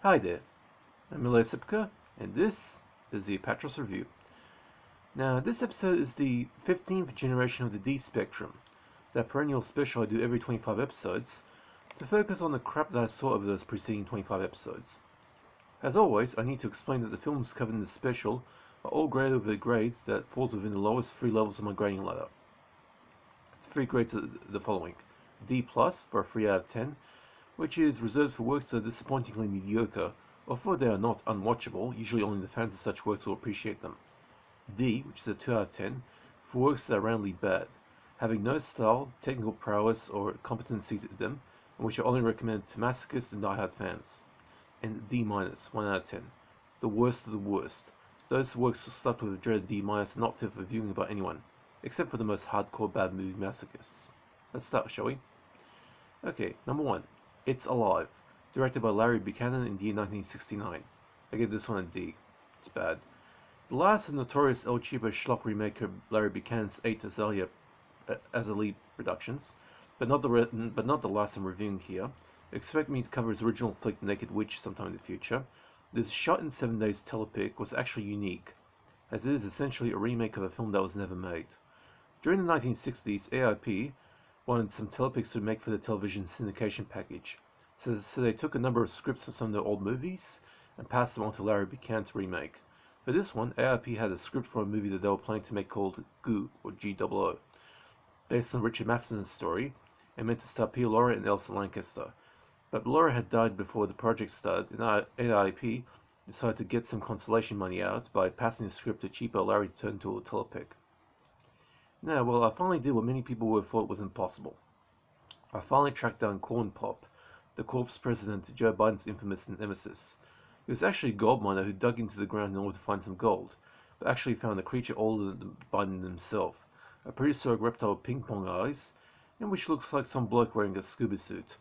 Hi there, I'm Ilya Sipka, and this is the Apatros Review. Now, this episode is the 15th generation of the D Spectrum, that perennial special I do every 25 episodes, to focus on the crap that I saw over those preceding 25 episodes. As always, I need to explain that the films covered in this special are all graded with a grade that falls within the lowest three levels of my grading ladder. The three grades are the following: D plus for a 3 out of 10, which is reserved for works that are disappointingly mediocre, although they are not unwatchable. Usually only the fans of such works will appreciate them. D, which is a 2 out of 10, for works that are roundly bad, having no style, technical prowess, or competency to them, and which are only recommended to masochists and die-hard fans. And D minus, 1 out of 10, the worst of the worst. Those works stuck with a dreaded D minus are not fit for viewing by anyone, except for the most hardcore bad movie masochists. Let's start, shall we? Okay, number 1. It's Alive, directed by Larry Buchanan in the year 1969. I give this one a D. It's bad. The last of notorious El Cheapo schlock remaker Larry Buchanan's 8 Azalea productions, but not the last I'm reviewing here. Expect me to cover his original flick Naked Witch sometime in the future. This shot in 7 days telepic was actually unique, as it is essentially a remake of a film that was never made. During the 1960s, AIP wanted some telepics to make for the television syndication package, so they took a number of scripts of some of their old movies and passed them on to Larry Buchanan to remake. For this one, AIP had a script for a movie that they were planning to make called Goo, or G-O-O, based on Richard Matheson's story, and meant to star Peter Lorre and Elsa Lanchester. But Lorre had died before the project started, and AIP decided to get some consolation money out by passing the script to cheapo Larry to turn into a telepic. Now, well, I finally did what many people would have thought was impossible. I finally tracked down Corn Pop, the corpse president to Joe Biden's infamous nemesis. He was actually a gold miner who dug into the ground in order to find some gold, but actually found a creature older than Biden himself, a prehistoric reptile with ping-pong eyes, and which looks like some bloke wearing a scuba suit.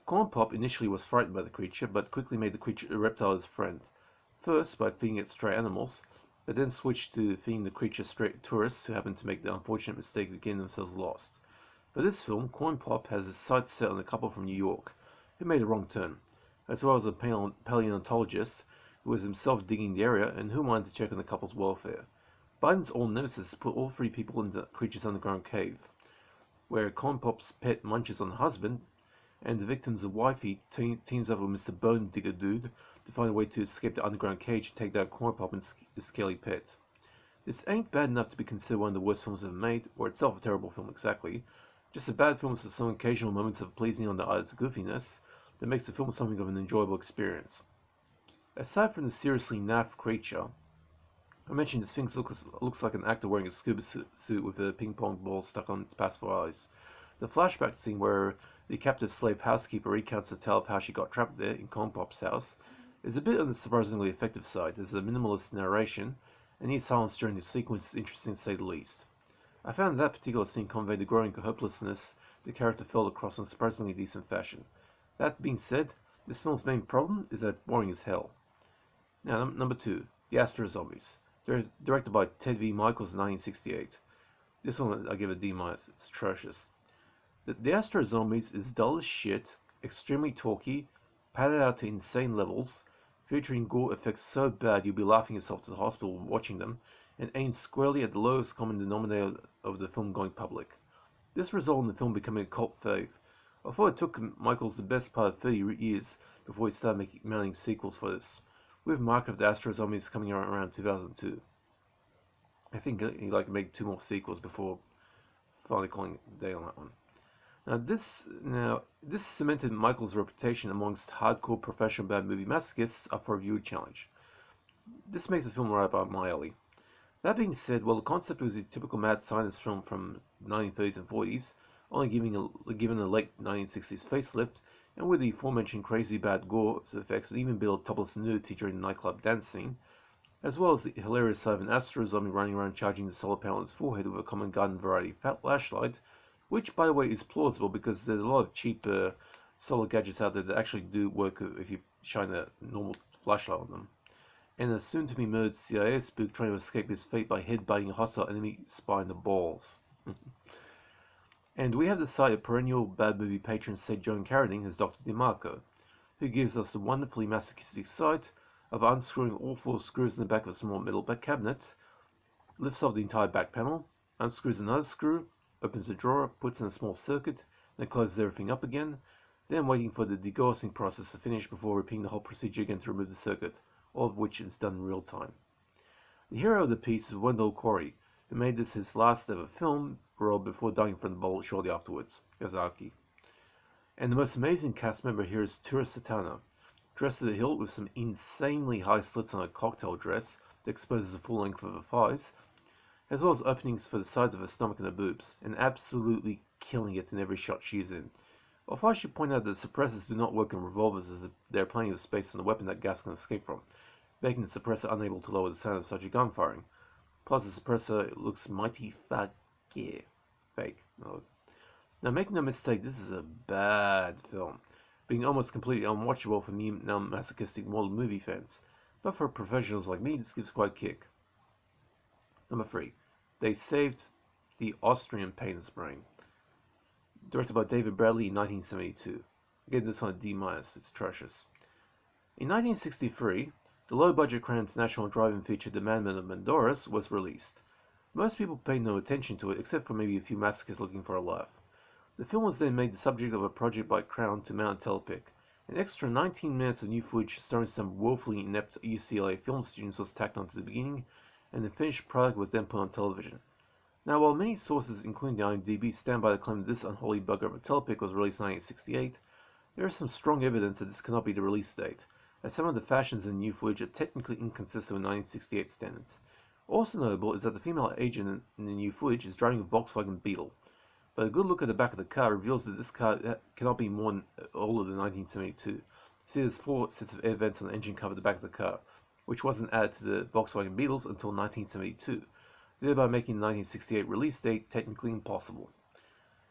Corn Pop initially was frightened by the creature, but quickly made the reptile his friend, first by feeding it stray animals, but then switched to feeding the creature stray tourists who happened to make the unfortunate mistake of getting themselves lost. For this film, Corn Pop has his sights set on a couple from New York, who made a wrong turn, as well as a paleontologist who was himself digging the area and who wanted to check on the couple's welfare. Biden's old nemesis put all three people into the creature's underground cave, where Corn Pop's pet munches on the husband, and the victim's wifey teams up with Mr. Bone Digger Dude to find a way to escape the underground cage and take down Corn Pop and his scaly pet. This ain't bad enough to be considered one of the worst films ever made, or itself a terrible film exactly, just a bad film with some occasional moments of pleasing on the eyes goofiness that makes the film something of an enjoyable experience. Aside from the seriously naff creature, I mentioned this thing looks like an actor wearing a scuba suit with a ping pong ball stuck on its passive eyes. The flashback scene where the captive slave housekeeper recounts the tale of how she got trapped there in Corn Pop's house is a bit on the surprisingly effective side. There's a minimalist narration, and his silence during the sequence is interesting to say the least. I found that particular scene conveyed the growing hopelessness the character felt across in surprisingly decent fashion. That being said, this film's main problem is that it's boring as hell. Now, number 2, The Astro Zombies, directed by Ted V. Michaels in 1968. This one I give a D-. It's atrocious. The Astro Zombies is dull as shit, extremely talky, padded out to insane levels, featuring gore effects so bad you'll be laughing yourself to the hospital watching them, and aimed squarely at the lowest common denominator of the film going public. This resulted in the film becoming a cult fave, although it took Michaels the best part of 30 years before he started mounting sequels for this, with Mark of the Astro Zombies coming around 2002. I think he made 2 more sequels before finally calling it a day on that one. This cemented Michaels' reputation amongst hardcore professional bad movie masochists up for a view challenge. This makes the film right up my alley. That being said, while the concept was a typical mad scientist film from the 1930s and 40s, only given a late 1960s facelift, and with the aforementioned crazy bad gore effects and even build topless nudity during the nightclub dance scene, as well as the hilarious side of an Astro Zombie running around charging the solar panel on his forehead with a common garden variety flashlight, which, by the way, is plausible because there's a lot of cheap solar gadgets out there that actually do work if you shine a normal flashlight on them. And a soon-to-be murdered CIA spook trying to escape his fate by headbutting a hostile enemy spy in the balls. And we have the sight of perennial bad movie patron Seth Joan Carradine as Dr. DeMarco, who gives us the wonderfully masochistic sight of unscrewing all 4 screws in the back of a small metal back cabinet, lifts off the entire back panel, unscrews another screw, opens the drawer, puts in a small circuit, then closes everything up again, then waiting for the degaussing process to finish before repeating the whole procedure again to remove the circuit, all of which is done in real time. The hero of the piece is Wendell Corey, who made this his last ever film role before dying from the bowl shortly afterwards, Yazaki. And the most amazing cast member here is Tura Satana, dressed to the hilt with some insanely high slits on her cocktail dress that exposes the full length of her thighs, as well as openings for the sides of her stomach and her boobs, and absolutely killing it in every shot she is in. Although I should point out that the suppressors do not work in revolvers, as there are plenty of space on the weapon that gas can escape from, making the suppressor unable to lower the sound of such a gun firing. Plus, the suppressor looks mighty fake. Now, make no mistake, this is a bad film, being almost completely unwatchable for neo-masochistic model movie fans, but for professionals like me, this gives quite a kick. Number 3. They Saved the Austrian Painter's Brain. Directed by David Bradley in 1972. Again, this one a D-, it's atrocious. In 1963, the low-budget Crown International drive-in feature The Madman of Mendoras was released. Most people paid no attention to it, except for maybe a few masochists looking for a laugh. The film was then made the subject of a project by Crown to mount a telepic. An extra 19 minutes of new footage starring some woefully inept UCLA film students was tacked onto the beginning, and the finished product was then put on television. Now, while many sources, including the IMDb, stand by the claim that this unholy bugger of a telepic was released in 1968, there is some strong evidence that this cannot be the release date, as some of the fashions in the new footage are technically inconsistent with 1968 standards. Also notable is that the female agent in the new footage is driving a Volkswagen Beetle, but a good look at the back of the car reveals that this car cannot be more older than 1972. See, there's 4 sets of air vents on the engine cover at the back of the car, which wasn't added to the Volkswagen Beetles until 1972, thereby making the 1968 release date technically impossible.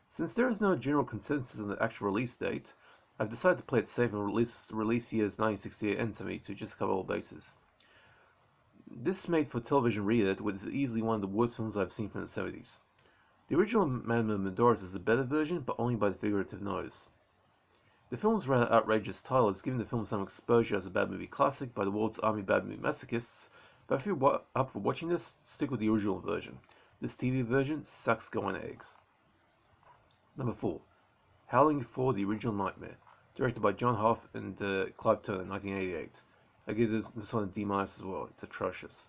Since there is no general consensus on the actual release date, I've decided to play it safe and release years 1968 and 72 just to cover all bases. This made-for-television re-edit was easily one of the worst films I've seen from the 70s. The original Madman of Mendoras is a better version, but only by the figurative nose. The film's rather outrageous title has given the film some exposure as a bad movie classic by the world's army bad movie masochists, but if you're up for watching this, stick with the original version. This TV version sucks going eggs. Number 4. Howling for the Original Nightmare, directed by John Hoff and Clive Turner in 1988. I give this one a D- as well, it's atrocious.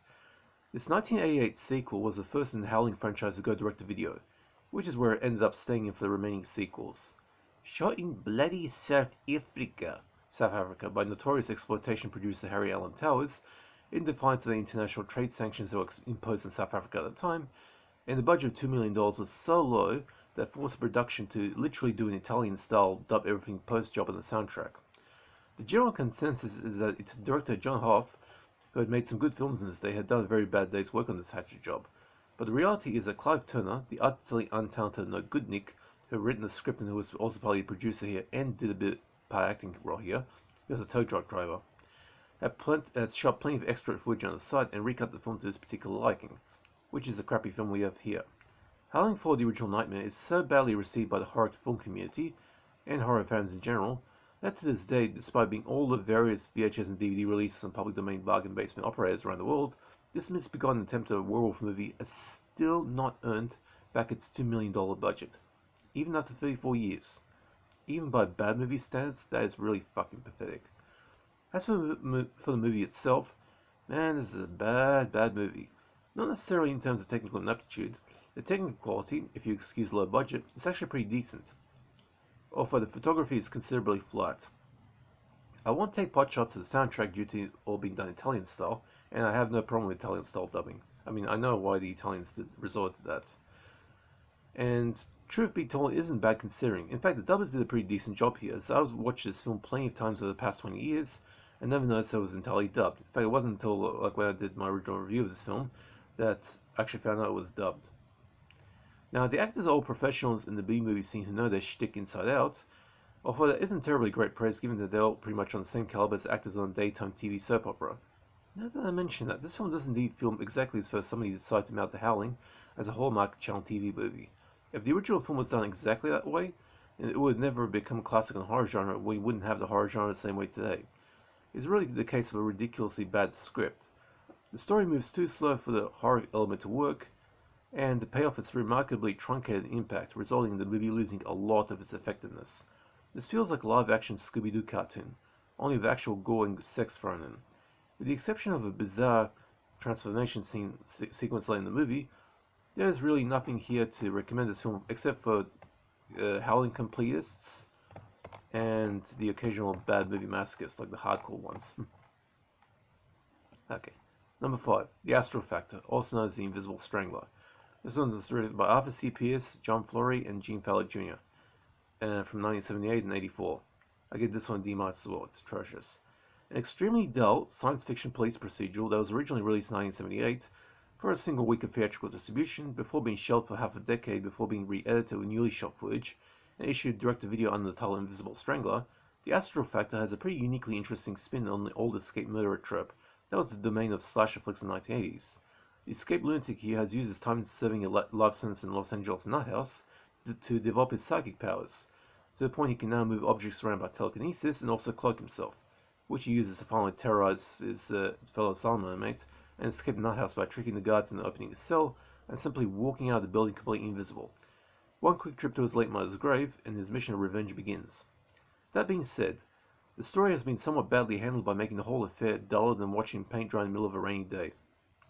This 1988 sequel was the first in the Howling franchise to go direct to video, which is where it ended up staying in for the remaining sequels. Shot in bloody South Africa by notorious exploitation producer Harry Alan Towers, in defiance of the international trade sanctions that were imposed in South Africa at the time, and the budget of $2 million was so low that forced production to literally do an Italian-style dub everything post-job on the soundtrack. The general consensus is that its director John Hoff, who had made some good films in this day, had done a very bad day's work on this hatchet job. But the reality is that Clive Turner, the utterly untalented no good Nick, who had written the script and who was also partly a producer here and did a bit part acting role here, he was a tow truck driver, had shot plenty of extra footage on the side and recut the film to his particular liking, which is the crappy film we have here. Howling for the Original Nightmare is so badly received by the horror film community, and horror fans in general, that to this day, despite being all the various VHS and DVD releases on public domain bargain basement operators around the world, this misbegotten attempt at a werewolf movie has still not earned back its $2 million budget, even after 34 years. Even by bad movie standards, that is really fucking pathetic. As for the movie itself, man, this is a bad movie. Not necessarily in terms of technical ineptitude. The technical quality, if you excuse low budget, is actually pretty decent, although the photography is considerably flat. I won't take pot shots at the soundtrack due to it all being done Italian style, and I have no problem with Italian style dubbing. I mean, I know why the Italians did resort to that. And truth be told, it isn't bad considering. In fact, the dubbers did a pretty decent job here, as I've watched this film plenty of times over the past 20 years, and never noticed it was entirely dubbed. In fact, it wasn't until when I did my original review of this film that I actually found out it was dubbed. Now, the actors are all professionals in the B-movie scene who know their shtick inside out, although that isn't terribly great praise given that they're all pretty much on the same caliber as actors on a daytime TV soap opera. Now that I mention that, this film does indeed feel exactly as though somebody decided to mount The Howling as a Hallmark Channel TV movie. If the original film was done exactly that way, and it would never become a classic in the horror genre. We wouldn't have the horror genre the same way today. It's really the case of a ridiculously bad script. The story moves too slow for the horror element to work, and the payoff is remarkably truncated impact, resulting in the movie losing a lot of its effectiveness. This feels like a live-action Scooby-Doo cartoon, only with actual gore and sex thrown in. With the exception of a bizarre transformation sequence late in the movie, there is really nothing here to recommend this film except for howling completists and the occasional bad movie masochists, like the hardcore ones. Okay. Number 5. The Astral Factor, also known as The Invisible Strangler. This one was written by Arthur C. Pierce, John Flory, and Gene Fowler Jr. From 1978 and 84. I give this one a D- as well. It's atrocious. An extremely dull science fiction police procedural that was originally released in 1978 for a single week of theatrical distribution before being shelved for half a decade before being re-edited with newly shot footage and issued direct-to-video under the title Invisible Strangler. The Astral Factor has a pretty uniquely interesting spin on the old escape murderer trope that was the domain of slasher flicks in the 1980s. The escaped lunatic here has used his time serving a life sentence in Los Angeles nut house to develop his psychic powers, to the point he can now move objects around by telekinesis and also cloak himself, which he uses to finally terrorize his fellow Salmo mate and escape the nut house by tricking the guards into opening his cell and simply walking out of the building completely invisible. One quick trip to his late mother's grave, and his mission of revenge begins. That being said, the story has been somewhat badly handled by making the whole affair duller than watching paint dry in the middle of a rainy day.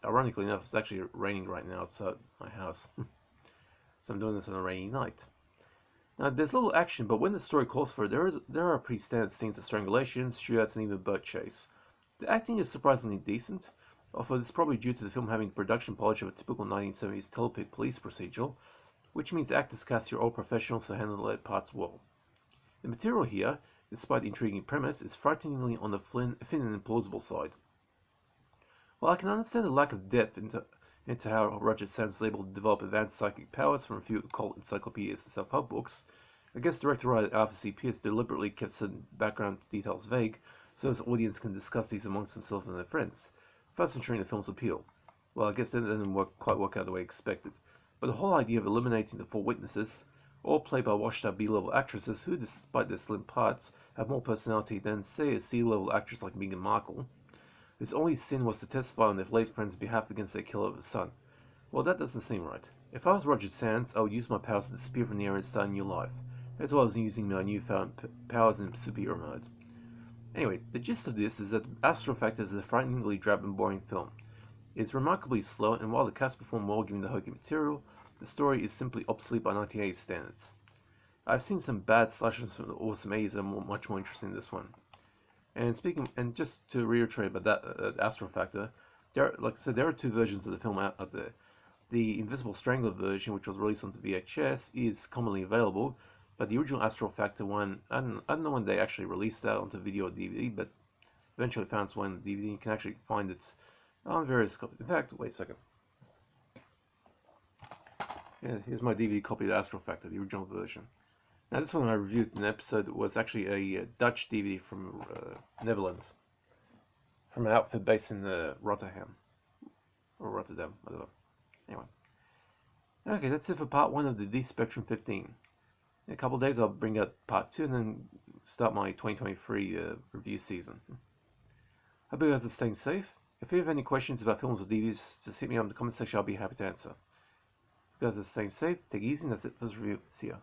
Ironically enough, it's actually raining right now outside my house, so I'm doing this on a rainy night. Now, there's little action, but when the story calls for it, there are pretty standard scenes of strangulations, shootouts, and even a boat chase. The acting is surprisingly decent, although this is probably due to the film having the production polish of a typical 1970s telepic police procedural, which means actors cast here all professionals who handle their parts well. The material here, despite the intriguing premise, is frighteningly on the thin and implausible side. While I can understand the lack of depth into how Roger Sands is able to develop advanced psychic powers from a few occult encyclopedias and self-help books, I guess director-writer Arthur C. Pierce deliberately kept certain background details vague so his audience can discuss these amongst themselves and their friends, thus ensuring the film's appeal. Well, I guess that didn't quite work out the way expected, but the whole idea of eliminating the four witnesses, all played by washed-up B-level actresses who, despite their slim parts, have more personality than, say, a C-level actress like Meghan Markle, whose only sin was to testify on their late friend's behalf against their killer of a son. Well, that doesn't seem right. If I was Roger Sands, I would use my powers to disappear from the area and start a new life, as well as using my newfound powers in superhero mode. Anyway, the gist of this is that Astral Factor is a frighteningly drab and boring film. It's remarkably slow, and while the cast perform well given the hokey material, the story is simply obsolete by 1980s standards. I've seen some bad slashers from the awesome 80s that are much more interesting than this one. And just to reiterate about that Astral Factor, like I said, there are two versions of the film out there. The Invisible Strangler version, which was released onto VHS, is commonly available, but the original Astral Factor one, I don't know when they actually released that onto video or DVD, but eventually found one on DVD. You can actually find it on various copies. In fact, wait a second. Yeah, here's my DVD copy of the Astral Factor, the original version. Now, this one I reviewed in an episode was actually a Dutch DVD from Netherlands, from an outfit based in Rotterdam, whatever. Anyway. Okay, that's it for part 1 of the D Spectrum 15. In a couple of days, I'll bring out part 2 and then start my 2023 review season. Hope you guys are staying safe. If you have any questions about films or DVDs, just hit me up in the comment section. I'll be happy to answer. If you guys are staying safe, take it easy, and that's it for this review. See ya.